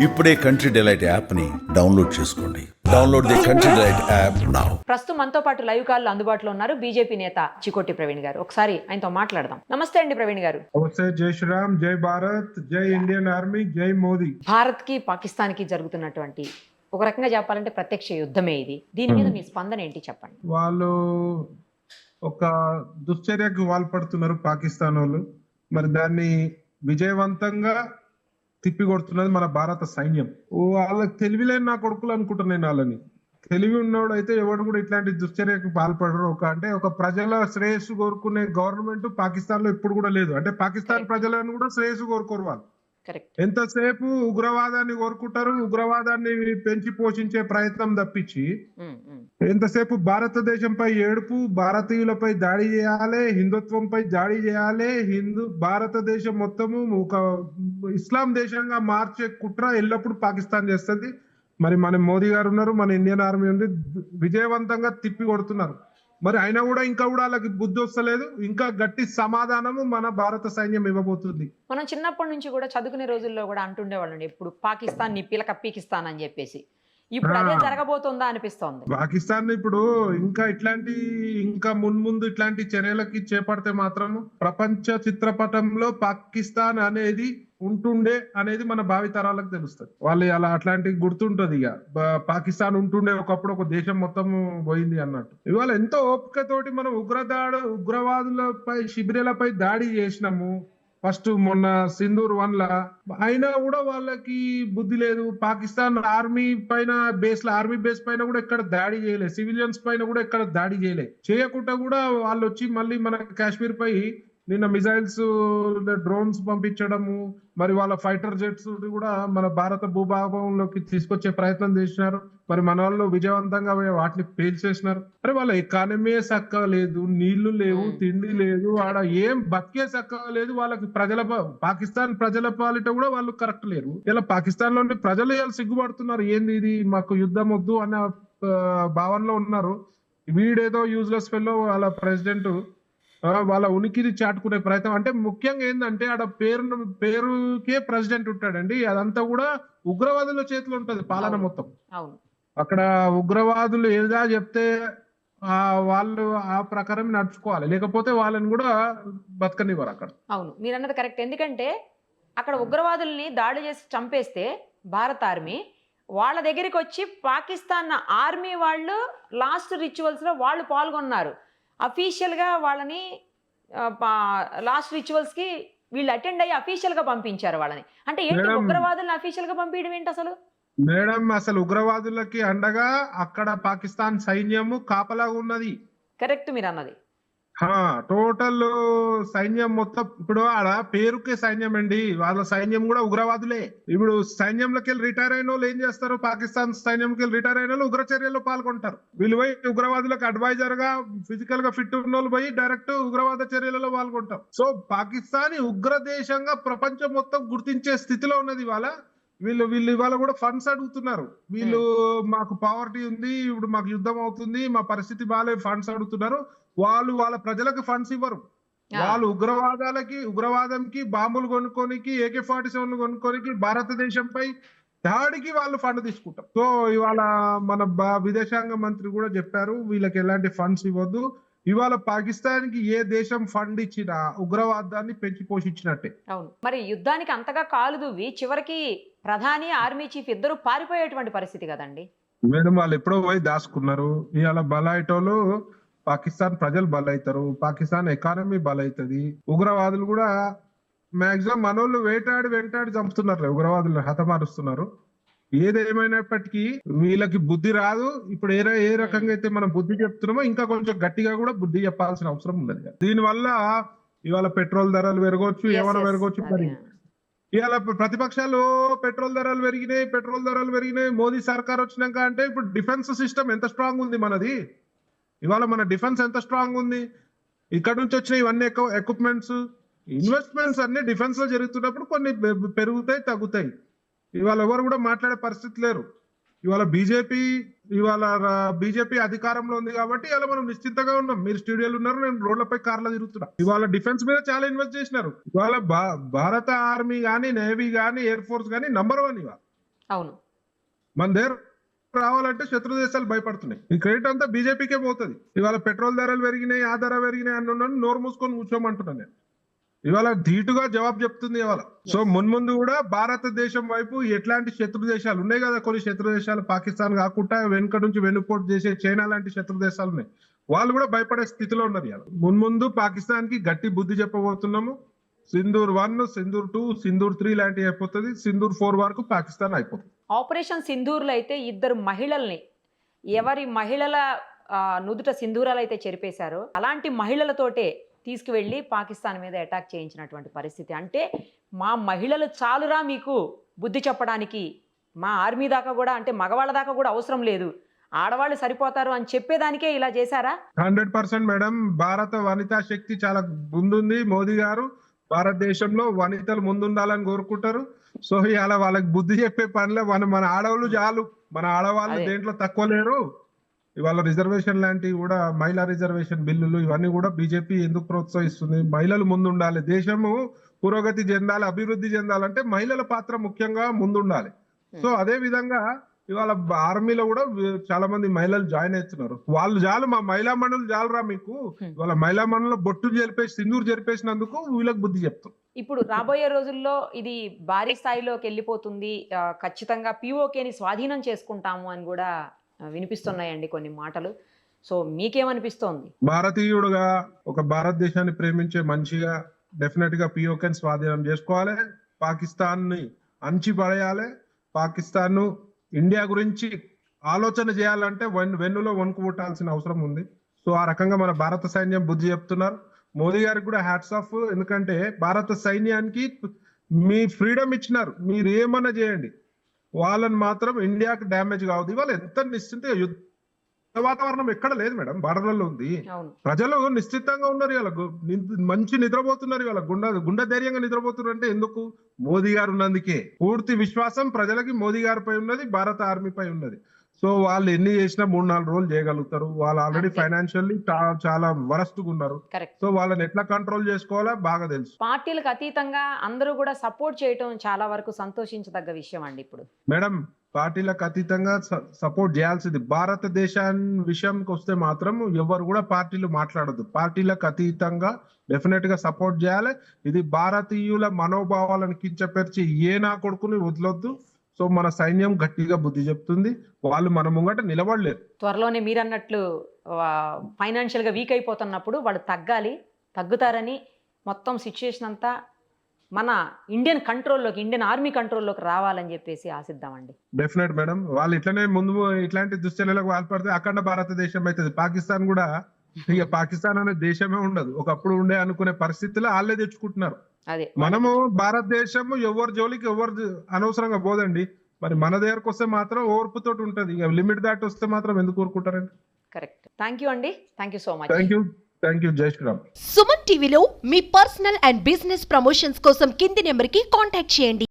ఇప్పుడే country delight app ని download చేసుకోండి. Download the country delight app now. ప్రస్తుతం మనతో పాటు లైవ్ కాల్ అందుబాటులో ఉన్నారు బీజేపీ నేత చికోటి ప్రవీణ్ గారు. ఒకసారి ఆయనతో మాట్లాడదాం. నమస్తే అండి ప్రవీణ్ గారు. నమస్తే. జై శ్రీరామ్, జై భారత్, జై ఇండియన్ ఆర్మీ, జై మోదీ. భారత్ కి పాకిస్తాన్ కి జరుగుతున్నటువంటి ఒక రకంగా చెప్పాలంటే ప్రత్యక్ష యుద్ధమే ఇది. దీని మీద మీ స్పందన ఏంటి చెప్పండి. వాళ్ళు ఒక దుశ్చర్యకు పాల్పడుతున్నారు పాకిస్తాన్ వాళ్ళు. మరి దాన్ని విజయవంతంగా తిప్పికొడుతున్నది మన భారత సైన్యం. వాళ్ళకి తెలివిలేని నా కొడుకులు అనుకుంటున్నాను నేను. వాళ్ళని తెలివి ఉన్నోడు అయితే ఎవడు కూడా ఇట్లాంటి దుశ్చర్యకు పాల్పడరు. ఒక ప్రజల శ్రేయస్సు కోరుకునే గవర్నమెంట్ పాకిస్తాన్ లో ఎప్పుడు కూడా లేదు. అంటే పాకిస్తాన్ ప్రజలను కూడా శ్రేయస్సు కోరుకోరు వాళ్ళు. ఎంతసేపు ఉగ్రవాదాన్ని కోరుకుంటారు, ఉగ్రవాదాన్ని పెంచి పోషించే ప్రయత్నం తప్పించి ఎంతసేపు భారతదేశంపై ఏడుపు, భారతీయులపై దాడి చేయాలి, హిందుత్వంపై దాడి చేయాలి, భారతదేశం మొత్తము ఒక ఇస్లాం దేశంగా మార్చే కుట్ర ఎల్లప్పుడు పాకిస్తాన్ చేస్తుంది. మరి మన మోదీ గారు ఉన్నారు, మన ఇండియన్ ఆర్మీ ఉంది, విజయవంతంగా తిప్పి కొడుతున్నారు. మరి అయినా కూడా ఇంకా కూడా వాళ్ళకి బుద్ధి వస్తలేదు. ఇంకా గట్టి సమాధానము మన భారత సైన్యం ఇవ్వబోతుంది. మనం చిన్నప్పటి నుంచి కూడా చదువుకునే రోజుల్లో కూడా అంటుండేవాళ్ళండి, ఇప్పుడు పాకిస్తాన్ ని పిలక పీకిస్తాన్ అని చెప్పేసి. ఇప్పుడు అదే జరగబోతుందా అనిపిస్తోంది. పాకిస్తాన్ ఇప్పుడు ఇంకా మున్ముందు ఇట్లాంటి చర్యలకి చేపడితే మాత్రం ప్రపంచ చిత్రపటంలో పాకిస్తాన్ అనేది ఉంటుండే అనేది మన భావితరాలకు తెలుస్తుంది. వాళ్ళు అలా అట్లాంటి గుర్తుంటది. ఇక పాకిస్తాన్ ఉంటుండే ఒకప్పుడు, ఒక దేశం మొత్తం పోయింది అన్నట్టు. ఇవాళ ఎంతో ఓపికతోటి మనం ఉగ్రవాదులపై, శిబిరాలపై దాడి చేసినాము. ఫస్ట్ మొన్న సింధూర్ 1 అయినా కూడా వాళ్ళకి బుద్ధి లేదు. పాకిస్తాన్ ఆర్మీ బేస్ పైన కూడా ఎక్కడ దాడి చేయలేదు, సివిలియన్స్ పైన కూడా ఎక్కడ దాడి చేయకుండా కూడా వాళ్ళు వచ్చి మళ్ళీ మన కాశ్మీర్ పై నిన్న మిసైల్స్, డ్రోన్స్ పంపించడము, మరి వాళ్ళ ఫైటర్ జెట్స్ కూడా మన భారత భూభాగంలోకి తీసుకొచ్చే ప్రయత్నం చేసినారు. మరి మన వాళ్ళు విజయవంతంగా వాటిని పేల్చేసినారు. మరి వాళ్ళ ఎకానమీ చక్కగా లేదు, నీళ్లు లేవు, తిండి లేదు, ఆడ ఏం బతికే చక్కగా లేదు. వాళ్ళకి పాకిస్తాన్ ప్రజల పాలిట కూడా వాళ్ళు కరెక్ట్ లేరు. ఇలా పాకిస్తాన్ లోని ప్రజలు ఇలా సిగ్గుపడుతున్నారు. ఏంది ఇది, మాకు యుద్ధం వద్దు అనే భావనలో ఉన్నారు. వీడేదో యూజ్లెస్ ఫెల్లో వాళ్ళ ప్రెసిడెంట్ వాళ్ళ ఉనికిని చాటుకునే ప్రయత్నం. అంటే ముఖ్యంగా ఏంటంటే ఆడ పేరుకే ప్రెసిడెంట్ ఉంటాడండి. అదంతా కూడా ఉగ్రవాదుల చేతిలో ఉంటది పాలన మొత్తం. అక్కడ ఉగ్రవాదులు ఏదా చెప్తే వాళ్ళు ఆ ప్రకారం నడుచుకోవాలి, లేకపోతే వాళ్ళని కూడా బతకనివ్వరు అక్కడ. అవును, మీరు అన్నది కరెక్ట్. ఎందుకంటే అక్కడ ఉగ్రవాదుల్ని దాడి చేసి చంపేస్తే భారత ఆర్మీ వాళ్ళ దగ్గరికి వచ్చి పాకిస్తాన్ ఆర్మీ వాళ్ళు లాస్ట్ రిచువల్స్ లో వాళ్ళు పాల్గొన్నారు. అఫీషియల్ గా వాళ్ళని లాస్ట్ రిచువల్స్ కి వీళ్ళు అటెండ్ అయ్యి అఫీషియల్ గా పంపించారు వాళ్ళని. అంటే ఏంటి, ఉగ్రవాదులను అఫీషియల్ గా పంపించడం ఏంటి అసలు? మేడం, అసలు ఉగ్రవాదులకి అండగా అక్కడ పాకిస్తాన్ సైన్యము కాపలా ఉన్నది. కరెక్ట్ మీరు అన్నది. టోటల్ సైన్యం మొత్తం ఇప్పుడు ఆడ పేరుకే సైన్యం అండి, వాళ్ళ సైన్యం కూడా ఉగ్రవాదులే. ఇప్పుడు సైన్యంలోకి వెళ్ళి రిటైర్ అయిన వాళ్ళు ఏం చేస్తారు, పాకిస్తాన్ సైన్యంకి వెళ్ళి రిటైర్ అయిన వాళ్ళు ఉగ్ర చర్యల్లో పాల్గొంటారు. వీళ్ళు పోయి ఉగ్రవాదులకు అడ్వైజర్ గా, ఫిజికల్ గా ఫిట్ ఉన్న వాళ్ళు పోయి డైరెక్ట్ ఉగ్రవాద చర్యలలో పాల్గొంటారు. సో పాకిస్తాన్ ఉగ్ర దేశంగా ప్రపంచం మొత్తం గుర్తించే స్థితిలో ఉన్నది ఇవాళ. వీళ్ళు ఇవాళ కూడా ఫండ్స్ అడుగుతున్నారు. వీళ్ళు మాకు పావర్టీ ఉంది, ఇప్పుడు మాకు యుద్ధం అవుతుంది, మా పరిస్థితి బాగాలేదు, ఫండ్స్ అడుగుతున్నారు. వాళ్ళు వాళ్ళ ప్రజలకు ఫండ్స్ ఇవ్వరు. వాళ్ళు ఉగ్రవాదంకి బాంబులు కొనుక్కోనికి, AK-47 కొనుక్కోనికి, భారతదేశంపై దాడికి వాళ్ళు ఫండ్ తీసుకుంటారు. సో ఇవాళ మన విదేశాంగ మంత్రి కూడా చెప్పారు, వీళ్ళకి ఎలాంటి ఫండ్స్ ఇవ్వద్దు. ఇవాళ పాకిస్తాన్ కి ఏ దేశం ఫండ్ ఇచ్చినా ఉగ్రవాదాన్ని పెంచి పోషించినట్టే. అవును, మరి యుద్ధానికి అంతగా కాలు దువ్వి చివరికి ప్రధాని, ఆర్మీ చీఫ్ ఇద్దరు పారిపోయేటువంటి పరిస్థితి కదండి. మేడం, వాళ్ళు ఎప్పుడో పోయి దాచుకున్నారు. ఇవాళ బలైటోలు పాకిస్తాన్ ప్రజలు బలైతారు, పాకిస్తాన్ ఎకానమీ బలైతుంది. ఉగ్రవాదులు కూడా మాక్సిమం మనోళ్ళు వెంటాడి చంపుతున్నారు, ఉగ్రవాదులు హతమారుస్తున్నారు. ఏదేమైనప్పటికీ వీళ్ళకి బుద్ధి రాదు. ఇప్పుడు ఏ రకంగా అయితే మనం బుద్ధి చెప్తున్నామో ఇంకా కొంచెం గట్టిగా కూడా బుద్ధి చెప్పాల్సిన అవసరం ఉన్నది. దీని వల్ల ఇవాళ పెట్రోల్ ధరలు పెరగవచ్చు, ఏమైనా పెరగవచ్చు. మరి ఇవాళ ప్రతిపక్షాలు పెట్రోల్ ధరలు పెరిగినాయి, మోదీ సర్కార్ వచ్చినాక అంటే ఇప్పుడు డిఫెన్స్ సిస్టమ్ ఎంత స్ట్రాంగ్ ఉంది మనది. ఇవాళ మన డిఫెన్స్ ఎంత స్ట్రాంగ్ ఉంది. ఇక్కడ నుంచి వచ్చిన ఇవన్నీ ఎక్విప్మెంట్స్, ఇన్వెస్ట్మెంట్స్ అన్ని డిఫెన్స్ లో జరుగుతున్నప్పుడు కొన్ని పెరుగుతాయి, తగ్గుతాయి. ఇవాళ ఎవరు కూడా మాట్లాడే పరిస్థితి లేరు. ఇవాళ బీజేపీ అధికారంలో ఉంది కాబట్టి ఇలా మనం నిశ్చింతగా ఉన్నాం. మీరు స్టూడియోలు ఉన్నారు, నేను రోడ్లపై కార్లో తిరుగుతున్నా. ఇవాళ డిఫెన్స్ మీద చాలా ఇన్వెస్ట్ చేసినారు. ఇవాళ భారత ఆర్మీ గానీ, నేవీ గానీ, ఎయిర్ ఫోర్స్ గానీ నంబర్ 1 ఇవాళ. అవును. మన దగ్గర రావాలంటే శత్రు దేశాలు భయపడుతున్నాయి. ఈ క్రెడిట్ అంతా బీజేపీకే పోతుంది. ఇవాళ పెట్రోల్ ధరలు పెరిగినాయి, ఆ ధర పెరిగినాయి అన్న నోరు మూసుకొని కూర్చోమంటున్నాను నేను. ఇవాళ ధీటుగా జవాబు చెప్తుంది ఇవాళ. సో మున్ముందు కూడా భారతదేశం వైపు ఎట్లాంటి శత్రు దేశాలు ఉన్నాయి కదా, కొన్ని శత్రు దేశాలు పాకిస్తాన్ కాకుండా వెనుక నుంచి వెన్నుపోటు చేసే చైనా లాంటి శత్రు దేశాలు ఉన్నాయి. వాళ్ళు కూడా భయపడే స్థితిలో ఉన్నారు ఇవాళ. మున్ముందు పాకిస్తాన్ కి గట్టి బుద్ధి చెప్పబోతున్నాము. సింధూర్ 1, సింధూర్ 2, సింధూర్ 3 లాంటివి అయిపోతుంది. సింధూర్ 4 వరకు పాకిస్తాన్ అయిపోతుంది. ఆపరేషన్ సింధూర్లో అయితే ఇద్దరు మహిళల్ని, ఎవరి మహిళల నుదుట సింధూరాలు అయితే చెరిపేశారో అలాంటి మహిళలతోటే తీసుకువెళ్ళి పాకిస్తాన్ మీద అటాక్ చేయించినటువంటి పరిస్థితి. అంటే మా మహిళలు చాలురా మీకు బుద్ధి చెప్పడానికి, మా ఆర్మీ దాకా కూడా, అంటే మగవాళ్ళ దాకా కూడా అవసరం లేదు, ఆడవాళ్ళు సరిపోతారు అని చెప్పేదానికే ఇలా చేశారా? 100% మేడం. భారత వనితా శక్తి చాలా ముందుంది. మోదీ గారు భారతదేశంలో వనితలు ముందుండాలని కోరుకుంటారు. సో ఇలా వాళ్ళకి బుద్ధి చెప్పే పనిలో మన ఆడవాళ్ళు చాలు, మన ఆడవాళ్ళు దేంట్లో తక్కువ లేరు. ఇవాళ రిజర్వేషన్ లాంటివి కూడా, మహిళా రిజర్వేషన్ బిల్లులు ఇవన్నీ కూడా బీజేపీ ఎందుకు ప్రోత్సహిస్తుంది? మహిళలు ముందుండాలి, దేశము పురోగతి చెందాలి, అభివృద్ధి చెందాలంటే మహిళల పాత్ర ముఖ్యంగా ముందుండాలి. సో అదే విధంగా ఇవాళ ఆర్మీలో కూడా చాలా మంది మహిళలు జాయిన్ అవుతున్నారు. వాళ్ళు చాలు, మా మహిళా మండలి చాలురా మీకు. ఇవాళ మహిళా మండలిలో బొట్టు జరిపేసి సింధూరు జరిపేసినందుకు వీళ్ళకి బుద్ధి చెప్తాం. ఇప్పుడు రాబోయే రోజుల్లో ఇది భారీ స్థాయిలోకి వెళ్ళిపోతుంది, ఖచ్చితంగా పిఓకేని స్వాధీనం చేసుకుంటాము అని కూడా వినిపిస్తున్నాయండి కొన్ని మాటలు. సో మీకేమనిపిస్తోంది? భారతీయుడుగా, ఒక భారతదేశాన్ని ప్రేమించే మనిషిగా డెఫినెట్ గా పిఓకేని స్వాధీనం చేసుకోవాలి, పాకిస్తాన్ ని అంచి పడేయాలి. పాకిస్తాన్ ను ఇండియా గురించి ఆలోచన చేయాలంటే వెన్నులో వణుకు పుట్టాల్సిన అవసరం ఉంది. సో ఆ రకంగా మన భారత సైన్యం బుద్ధి చెప్తున్నారు. మోదీ గారికి కూడా హ్యాట్స్ ఆఫ్. ఎందుకంటే భారత సైన్యానికి మీ ఫ్రీడమ్ ఇచ్చినారు, మీరు ఏమన్నా చేయండి, వాళ్ళని మాత్రం ఇండియాకి డ్యామేజ్ కావద్దు. ఇవాళ ఎంత నిశ్చింతగా యుద్ధ వాతావరణం ఎక్కడ లేదు మేడం, బార్డర్లలో ఉంది. ప్రజలు నిశ్చితంగా ఉన్నారు, ఇవాళ మంచి నిద్రపోతున్నారు, ఇవాళ గుండె ధైర్యంగా నిద్రపోతున్నారు. అంటే ఎందుకు? మోదీ గారు ఉన్నందుకే. పూర్తి విశ్వాసం ప్రజలకి మోదీ గారిపై ఉన్నది, భారత ఆర్మీపై ఉన్నది. సో వాళ్ళు ఎన్ని చేసినా 3-4 రోజులు చేయగలుగుతారు. వాళ్ళు ఆల్రెడీ ఫైనాన్షియల్లీ చాలా వరస్ట్ గా ఉన్నారు. సో వాళ్ళని ఎట్లా కంట్రోల్ చేసుకోవాలో బాగా తెలుసు. పార్టీలకు అతీతంగా అందరూ కూడా సపోర్ట్ చేయటం చాలా వరకు సంతోషించదగ్గ విషయం అండి. ఇప్పుడు మేడం పార్టీలకు అతీతంగా సపోర్ట్ చేయాల్సింది. భారతదేశాన్ని విషయంకి వస్తే మాత్రం ఎవరు కూడా పార్టీలు మాట్లాడద్దు. పార్టీలకు అతీతంగా డెఫినెట్ గా సపోర్ట్ చేయాలి. ఇది భారతీయుల మనోభావాలను కించపరిచి ఏ నా కొడుకుని వదలొద్దు. సో మన సైన్యం గట్టిగా బుద్ధి చెప్తుంది, వాళ్ళు మన ముంగట నిలబడలేరు. త్వరలోనే మీరన్నట్లు ఫైనాన్షియల్ గా వీక్ అయిపోతున్నప్పుడు వాళ్ళు తగ్గుతారని మొత్తం సిచ్యుయేషన్ అంతా మన ఇండియన్ కంట్రోల్లోకి, ఇండియన్ ఆర్మీ కంట్రోల్లోకి రావాలని చెప్పేసి ఆశిద్దామండి. Definite madam. వాళ్ళు ఇట్లనే ముందు ఇట్లాంటి దుశ్చర్యలకు పాల్పడితే అఖండ భారతదేశం అవుతుంది. పాకిస్తాన్ కూడా ఇక పాకిస్తాన్ అనే దేశమే ఉండదు. ఒకప్పుడు ఉండే అనుకునే పరిస్థితుల్లో వాళ్ళే తెచ్చుకుంటున్నారు. మనము భారతదేశము ఎవరి జోలికి ఎవరు అనవసరంగా పోదండి. మరి మన దగ్గరకు వస్తే మాత్రం ఓర్పుతోటి ఉంటది. ఇక లిమిట్ దాటి వస్తే మాత్రం ఎందుకు ఊరుకుంటారండి? కరెక్ట్. థ్యాంక్ యూ అండి. Thank you so much. Thank you. జై శ్రీరామ్. సుమన్ టీవీలో మీ పర్సనల్ అండ్ బిజినెస్ ప్రమోషన్స్ కోసం కింది నెంబర్కి కాంటాక్ట్ చేయండి.